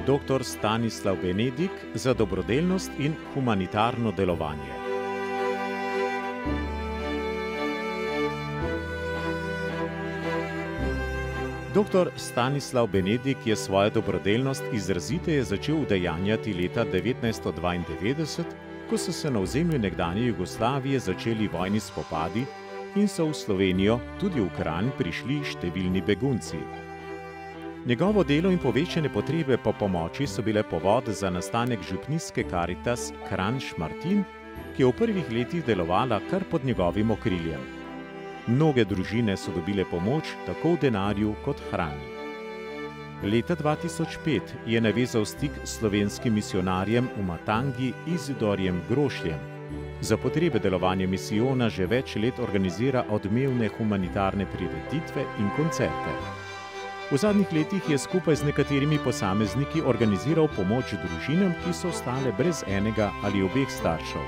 dr. Stanislav Benedik za dobrodelnost in humanitarno delovanje. Dr. Stanislav Benedik je svojo dobrodelnost izraziteje začel udejanjati leta 1992, ko so se na ozemlju nekdanje Jugoslavije začeli vojni spopadi in so v Slovenijo, tudi v Kranj, prišli številni begunci. Njegovo delo in povečane potrebe po pomoči so bile povod za nastanek župnijske Karitas Kranj-Šmartin, ki je v prvih letih delovala kar pod njegovim okriljem. Mnoge družine so dobile pomoč tako v denarju kot hrani. Leta 2005 je navezal stik s slovenskim misionarjem v Matangi Izidorjem Grošljem. Za potrebe delovanja misijona že več let organizira odmevne humanitarne prireditve in koncerte. V zadnjih letih je skupaj z nekaterimi posamezniki organiziral pomoč družinam, ki so ostale brez enega ali obeh staršev.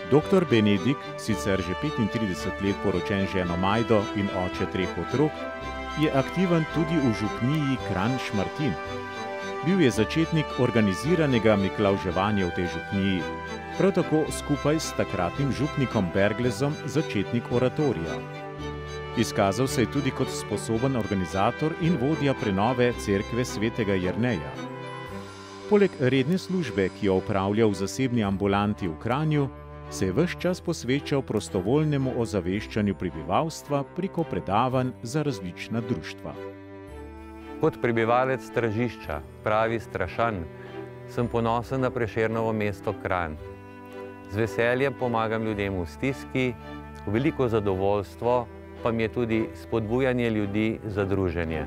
Dr. Benedik, sicer že 35 let poročen z ženo Majdo in oče 3 otrok, je aktiven tudi v župniji Kranj-Šmartin. Bil je začetnik organiziranega miklavževanja v tej župniji, prav tako skupaj s takratnim župnikom Berglezom začetnik oratorija. Izkazal se je tudi kot sposoben organizator in vodja prenove cerkve svetega Jerneja. Poleg redne službe, ki jo opravlja v zasebni ambulanti v Kranju, se je ves čas posvečal prostovoljnemu ozaveščanju prebivalstva preko predavanj za različna društva. Kot prebivalec Tržišča, pravi Strašan, sem ponosen na Prešernovo mesto Kranj. Z veseljem pomagam ljudem v stiski, v veliko zadovoljstvo pa mi je tudi spodbujanje ljudi za druženje.